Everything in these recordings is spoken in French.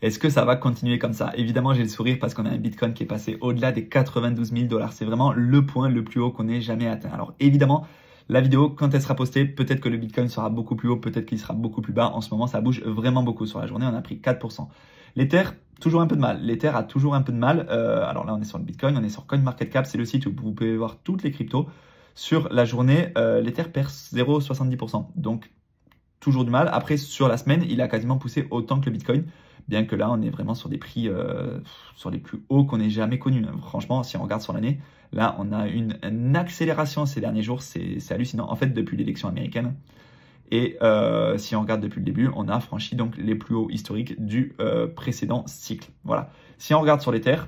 Est-ce que ça va continuer comme ça? Évidemment, j'ai le sourire parce qu'on a un Bitcoin qui est passé au-delà des 92 000 $. C'est vraiment le point le plus haut qu'on ait jamais atteint. Alors évidemment, la vidéo, quand elle sera postée, peut-être que le Bitcoin sera beaucoup plus haut, peut-être qu'il sera beaucoup plus bas. En ce moment, ça bouge vraiment beaucoup. Sur la journée, on a pris 4%. L'Ether, toujours un peu de mal. L'Ether a toujours un peu de mal. Alors là, on est sur le Bitcoin, on est sur CoinMarketCap. C'est le site où vous pouvez voir toutes les cryptos. Sur la journée, l'Ether perd 0,70%. Donc, toujours du mal. Après, sur la semaine, il a quasiment poussé autant que le Bitcoin. Bien que là, on est vraiment sur des prix sur les plus hauts qu'on ait jamais connus. Franchement, si on regarde sur l'année, là, on a une accélération ces derniers jours. C'est hallucinant. En fait, depuis l'élection américaine. Et si on regarde depuis le début, on a franchi donc les plus hauts historiques du précédent cycle. Voilà. Si on regarde sur l'Ether,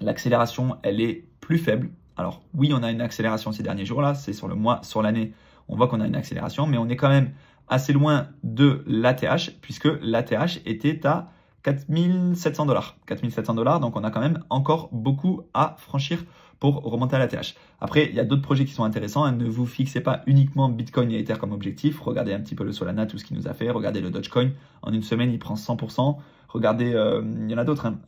l'accélération, elle est plus faible. Alors oui, on a une accélération ces derniers jours-là. C'est sur le mois, sur l'année, on voit qu'on a une accélération. Mais on est quand même assez loin de l'ATH, puisque l'ATH était à 4700 $. 4700 $, donc on a quand même encore beaucoup à franchir pour remonter à l'ATH. Après, il y a d'autres projets qui sont intéressants. Ne vous fixez pas uniquement Bitcoin et Ether comme objectif. Regardez un petit peu le Solana, tout ce qu'il nous a fait. Regardez le Dogecoin. En une semaine, il prend 100%. Regardez, il y en a d'autres. Hein.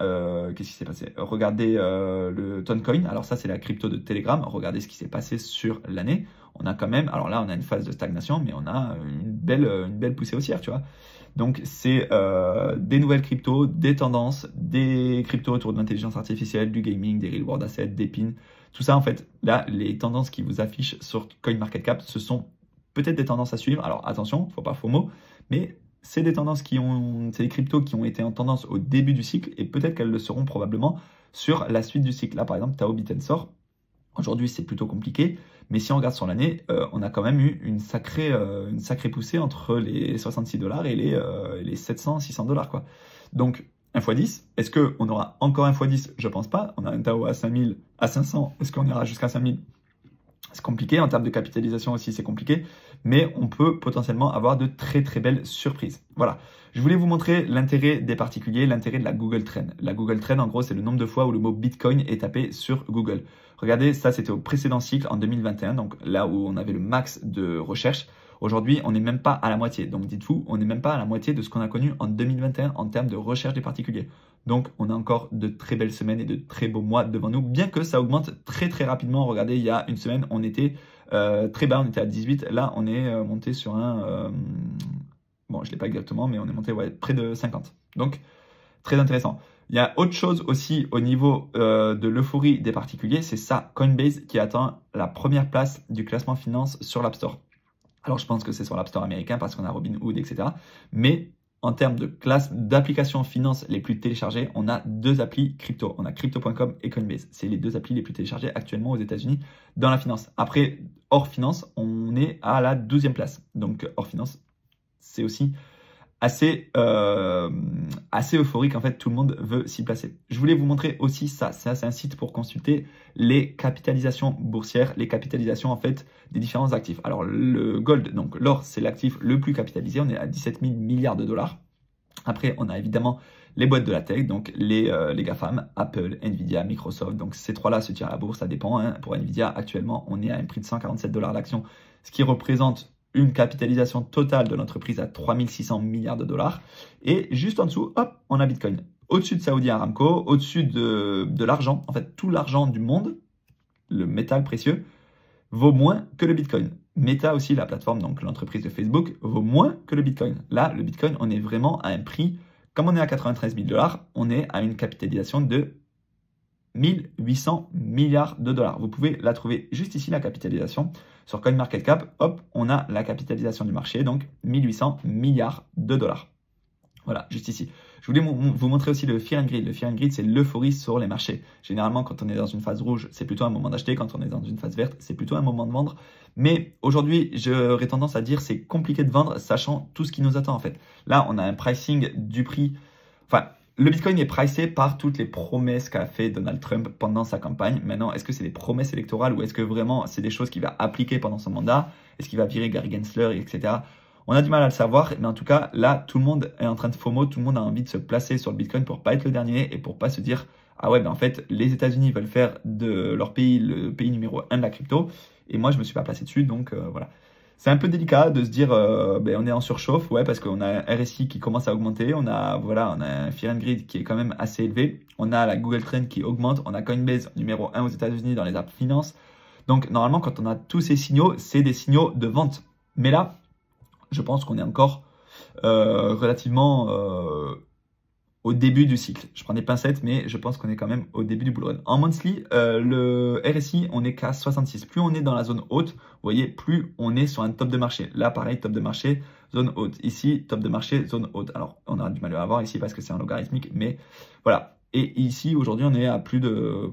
Qu'est-ce qui s'est passé? Regardez le Toncoin. Alors ça, c'est la crypto de Telegram. Regardez ce qui s'est passé sur l'année. On a quand même, alors là, on a une phase de stagnation, mais on a une belle poussée haussière, tu vois. Donc, c'est des nouvelles cryptos, des tendances, des cryptos autour de l'intelligence artificielle, du gaming, des real world assets, des pins. Tout ça, en fait, là, les tendances qui vous affichent sur CoinMarketCap, ce sont peut-être des tendances à suivre. Alors, attention, faut pas FOMO, mais c'est des tendances c'est des cryptos qui ont été en tendance au début du cycle et peut-être qu'elles le seront probablement sur la suite du cycle. Là, par exemple, Tao Bitensor, aujourd'hui, c'est plutôt compliqué. Mais si on regarde sur l'année, on a quand même eu une sacrée poussée entre les 66 $ et les 700, 600 $, quoi. Donc, 1 x 10, est-ce qu'on aura encore 1 x 10? Je pense pas. On a un Tao à 5000, à 500. Est-ce qu'on ira jusqu'à 5000? C'est compliqué. En termes de capitalisation aussi, c'est compliqué. Mais on peut potentiellement avoir de très très belles surprises. Voilà. Je voulais vous montrer l'intérêt des particuliers, l'intérêt de la Google Trend. La Google Trend, en gros, c'est le nombre de fois où le mot Bitcoin est tapé sur Google. Regardez, ça, c'était au précédent cycle, en 2021, donc là où on avait le max de recherche. Aujourd'hui, on n'est même pas à la moitié. Donc, dites-vous, on n'est même pas à la moitié de ce qu'on a connu en 2021 en termes de recherche des particuliers. Donc, on a encore de très belles semaines et de très beaux mois devant nous, bien que ça augmente très très rapidement. Regardez, il y a une semaine, on était très bas, on était à 18. Là, on est monté sur un... bon, je ne l'ai pas exactement, mais on est monté près de 50. Donc, très intéressant. Il y a autre chose aussi au niveau de l'euphorie des particuliers, c'est ça, Coinbase qui atteint la première place du classement finance sur l'App Store. Alors, je pense que c'est sur l'App Store américain parce qu'on a Robinhood, etc. Mais en termes de classe d'applications finance les plus téléchargées, on a 2 applis crypto. On a Crypto.com et Coinbase. C'est les 2 applis les plus téléchargées actuellement aux États-Unis dans la finance. Après, hors finance, on est à la 12e place. Donc, hors finance, c'est aussi assez euphorique. En fait, tout le monde veut s'y placer. Je voulais vous montrer aussi ça. Ça, c'est un site pour consulter les capitalisations boursières, les capitalisations en fait des différents actifs. Alors, le gold, donc l'or, c'est l'actif le plus capitalisé. On est à 17 000 milliards de dollars. Après, on a évidemment les boîtes de la tech, donc les GAFAM, Apple, Nvidia, Microsoft. Donc, ces 3-là se tirent à la bourse, ça dépend. Hein. Pour Nvidia, actuellement, on est à un prix de 147 $ l'action, ce qui représente une capitalisation totale de l'entreprise à 3600 milliards de dollars. Et juste en dessous, hop, on a Bitcoin. Au-dessus de Saudi Aramco, au-dessus de l'argent, en fait, tout l'argent du monde, le métal précieux, vaut moins que le Bitcoin. Meta aussi, la plateforme, donc l'entreprise de Facebook, vaut moins que le Bitcoin. Là, le Bitcoin, on est vraiment à un prix, comme on est à 93 000 $, on est à une capitalisation de 1800 milliards de dollars. Vous pouvez la trouver juste ici, la capitalisation. Sur CoinMarketCap, hop, on a la capitalisation du marché, donc 1800 milliards de dollars. Voilà, juste ici. Je voulais vous montrer aussi le Fear and Greed. Le Fear and Greed, c'est l'euphorie sur les marchés. Généralement, quand on est dans une phase rouge, c'est plutôt un moment d'acheter. Quand on est dans une phase verte, c'est plutôt un moment de vendre. Mais aujourd'hui, j'aurais tendance à dire c'est compliqué de vendre, sachant tout ce qui nous attend en fait. Là, on a un pricing du prix. Enfin, le Bitcoin est pricé par toutes les promesses qu'a fait Donald Trump pendant sa campagne. Maintenant, est-ce que c'est des promesses électorales ou est-ce que vraiment c'est des choses qu'il va appliquer pendant son mandat? Est-ce qu'il va virer Gary Gensler, etc. On a du mal à le savoir, mais en tout cas, là, tout le monde est en train de FOMO, tout le monde a envie de se placer sur le Bitcoin pour pas être le dernier et pour pas se dire « Ah ouais, ben en fait, les États-Unis veulent faire de leur pays le pays numéro 1 de la crypto et moi, je me suis pas placé dessus, donc voilà. » c'est un peu délicat de se dire ben, on est en surchauffe, ouais, parce qu'on a un RSI qui commence à augmenter, on a un Fear and Greed qui est quand même assez élevé, on a la Google Trend qui augmente, on a Coinbase numéro 1 aux États-Unis dans les apps finance. Donc normalement, quand on a tous ces signaux, c'est des signaux de vente. Mais là, je pense qu'on est encore relativement au début du cycle. Je prends des pincettes, mais je pense qu'on est quand même au début du bull run. En monthly, le RSI, on est qu'à 66. Plus on est dans la zone haute, vous voyez, plus on est sur un top de marché. Là, pareil, top de marché, zone haute. Ici, top de marché, zone haute. Alors, on a du mal à avoir ici parce que c'est un logarithmique, mais voilà. Et ici, aujourd'hui, on est à plus ou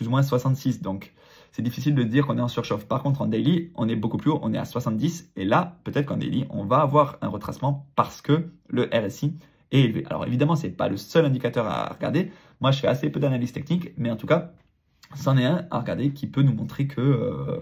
moins 66. Donc, c'est difficile de dire qu'on est en surchauffe. Par contre, en daily, on est beaucoup plus haut, on est à 70. Et là, peut-être qu'en daily, on va avoir un retracement parce que le RSI est élevé. Alors évidemment, ce n'est pas le seul indicateur à regarder. Moi, je fais assez peu d'analyse technique, mais en tout cas, c'en est un à regarder qui peut nous montrer que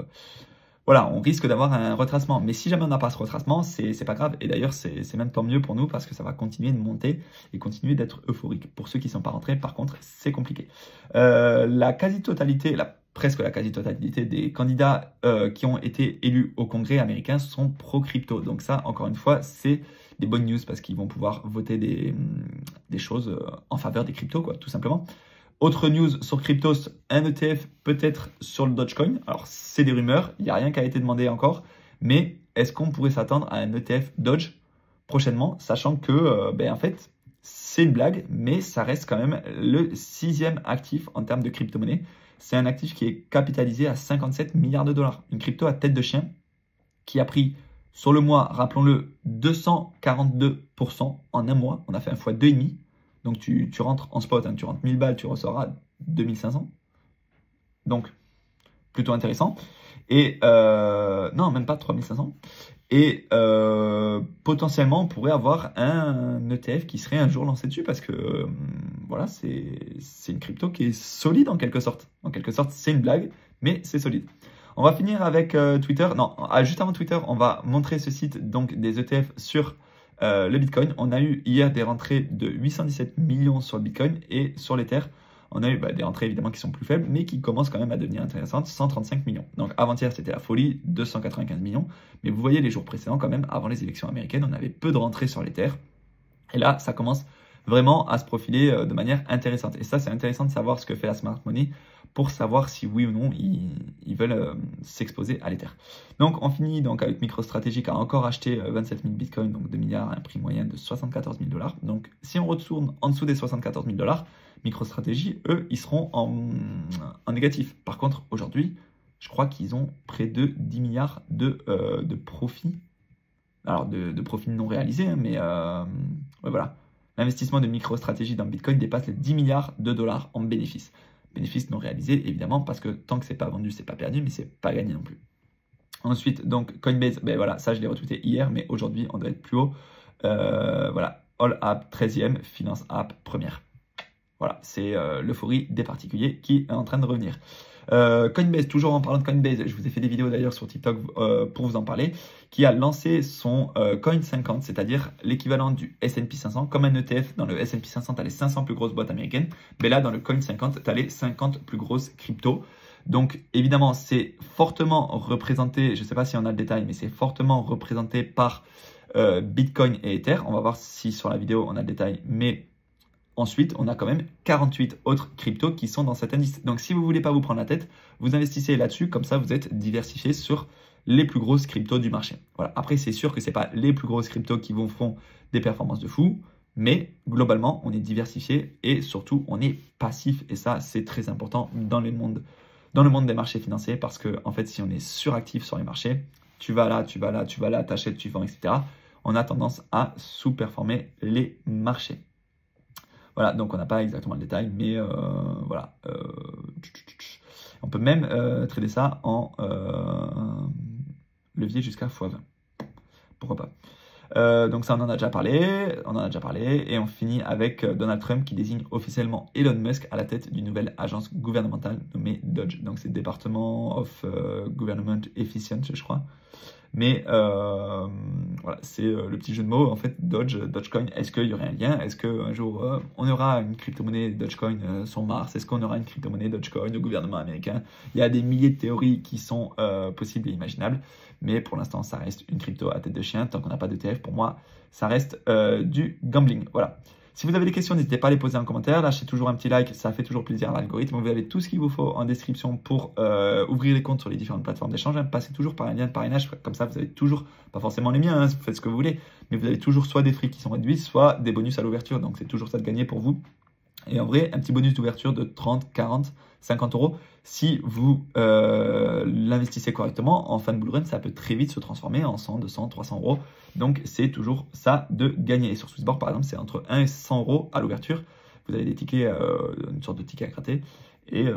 voilà, on risque d'avoir un retracement. Mais si jamais on n'a pas ce retracement, c'est pas grave. Et d'ailleurs, c'est même tant mieux pour nous parce que ça va continuer de monter et continuer d'être euphorique. Pour ceux qui ne sont pas rentrés, par contre, c'est compliqué. La quasi-totalité, presque la quasi-totalité des candidats qui ont été élus au Congrès américain sont pro-crypto. Donc ça, encore une fois, c'est des bonnes news parce qu'ils vont pouvoir voter des choses en faveur des cryptos, quoi, tout simplement. Autre news sur Cryptos, un ETF peut-être sur le Dogecoin. Alors, c'est des rumeurs, il n'y a rien qui a été demandé encore, mais est-ce qu'on pourrait s'attendre à un ETF Doge prochainement, sachant que, en fait, c'est une blague, mais ça reste quand même le 6e actif en termes de crypto-monnaie. C'est un actif qui est capitalisé à 57 milliards de dollars. Une crypto à tête de chien qui a pris sur le mois, rappelons-le, 242% en un mois. On a fait un fois 2,5. Donc tu rentres en spot, hein, tu rentres 1000 balles, tu ressorras 2500. Donc, plutôt intéressant. Et non, même pas 3500. Et potentiellement, on pourrait avoir un ETF qui serait un jour lancé dessus parce que voilà, c'est une crypto qui est solide en quelque sorte. En quelque sorte, c'est une blague, mais c'est solide. On va finir avec Twitter. Non, juste avant Twitter, on va montrer ce site donc des ETF sur le Bitcoin. On a eu hier des rentrées de 817 millions sur le Bitcoin et sur l'Ether. On a eu des rentrées évidemment qui sont plus faibles, mais qui commencent quand même à devenir intéressantes, 135 millions. Donc avant-hier, c'était la folie, 295 millions. Mais vous voyez, les jours précédents, quand même, avant les élections américaines, on avait peu de rentrées sur l'Ether. Et là, ça commence vraiment à se profiler de manière intéressante. Et ça, c'est intéressant de savoir ce que fait la smart money pour savoir si oui ou non ils veulent s'exposer à l'Ether. Donc on finit donc avec MicroStrategy qui a encore acheté 27 000 bitcoins, donc 2 milliards à un prix moyen de 74 000 $. Donc si on retourne en dessous des 74 000 $, MicroStrategy, eux, ils seront en négatif. Par contre, aujourd'hui, je crois qu'ils ont près de 10 milliards de profits. Alors de profits non réalisés, hein, mais ouais, voilà. L'investissement de MicroStrategy dans Bitcoin dépasse les 10 milliards de dollars en bénéfices. Bénéfices non réalisés, évidemment, parce que tant que c'est pas vendu, c'est pas perdu, mais c'est pas gagné non plus. Ensuite, donc Coinbase, voilà, ça je l'ai retweeté hier, mais aujourd'hui on doit être plus haut. Voilà, All App 13e, Finance App 1er. Voilà, c'est l'euphorie des particuliers qui est en train de revenir. Coinbase, toujours en parlant de Coinbase, je vous ai fait des vidéos d'ailleurs sur TikTok pour vous en parler, qui a lancé son Coin 50, c'est-à-dire l'équivalent du S&P 500. Comme un ETF, dans le S&P 500, tu as les 500 plus grosses boîtes américaines, mais là, dans le Coin 50, tu as les 50 plus grosses cryptos. Donc, évidemment, c'est fortement représenté, je ne sais pas si on a le détail, mais c'est fortement représenté par Bitcoin et Ether. On va voir si sur la vidéo, on a le détail, mais ensuite, on a quand même 48 autres cryptos qui sont dans cet indice. Donc, si vous ne voulez pas vous prendre la tête, vous investissez là-dessus. Comme ça, vous êtes diversifié sur les plus grosses cryptos du marché. Voilà. Après, c'est sûr que ce n'est pas les plus grosses cryptos qui vous feront des performances de fou. Mais globalement, on est diversifié et surtout, on est passif. Et ça, c'est très important dans le monde des marchés financiers. Parce que, en fait, si on est suractif sur les marchés, tu vas là, tu vas là, tu vas là, t'achètes, tu vends, etc. On a tendance à sous-performer les marchés. Voilà, donc on n'a pas exactement le détail, mais voilà. On peut même trader ça en levier jusqu'à x20. Pourquoi pas. Donc ça, on en a déjà parlé, et on finit avec Donald Trump qui désigne officiellement Elon Musk à la tête d'une nouvelle agence gouvernementale nommée DOGE. Donc c'est Department of Government Efficiency, je crois. Mais voilà, c'est le petit jeu de mots. En fait, Dogecoin, est-ce qu'il y aurait un lien? Est-ce qu'un jour, on aura une crypto-monnaie Dogecoin sur Mars? Est-ce qu'on aura une crypto-monnaie Dogecoin au gouvernement américain? Il y a des milliers de théories qui sont possibles et imaginables. Mais pour l'instant, ça reste une crypto à tête de chien. Tant qu'on n'a pas d'ETF, pour moi, ça reste du gambling. Voilà. Si vous avez des questions, n'hésitez pas à les poser en commentaire. Lâchez toujours un petit like, ça fait toujours plaisir à l'algorithme. Vous avez tout ce qu'il vous faut en description pour ouvrir les comptes sur les différentes plateformes d'échange. Passez toujours par un lien de parrainage, comme ça vous avez toujours, pas forcément les miens, vous faites ce que vous voulez, mais vous avez toujours soit des frais qui sont réduits, soit des bonus à l'ouverture. Donc c'est toujours ça de gagner pour vous. Et en vrai, un petit bonus d'ouverture de 30, 40, 50 euros, si vous l'investissez correctement, en fin de bull run, ça peut très vite se transformer en 100, 200, 300 euros. Donc, c'est toujours ça de gagner. Et sur Swissborg, par exemple, c'est entre 1 et 100 euros à l'ouverture. Vous avez des tickets, une sorte de ticket à gratter. Et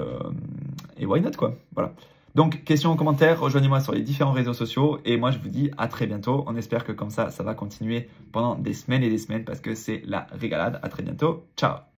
why not, quoi. Voilà. Donc, questions en commentaire, rejoignez-moi sur les différents réseaux sociaux. Et moi, je vous dis à très bientôt. On espère que comme ça va continuer pendant des semaines et des semaines parce que c'est la régalade. À très bientôt. Ciao.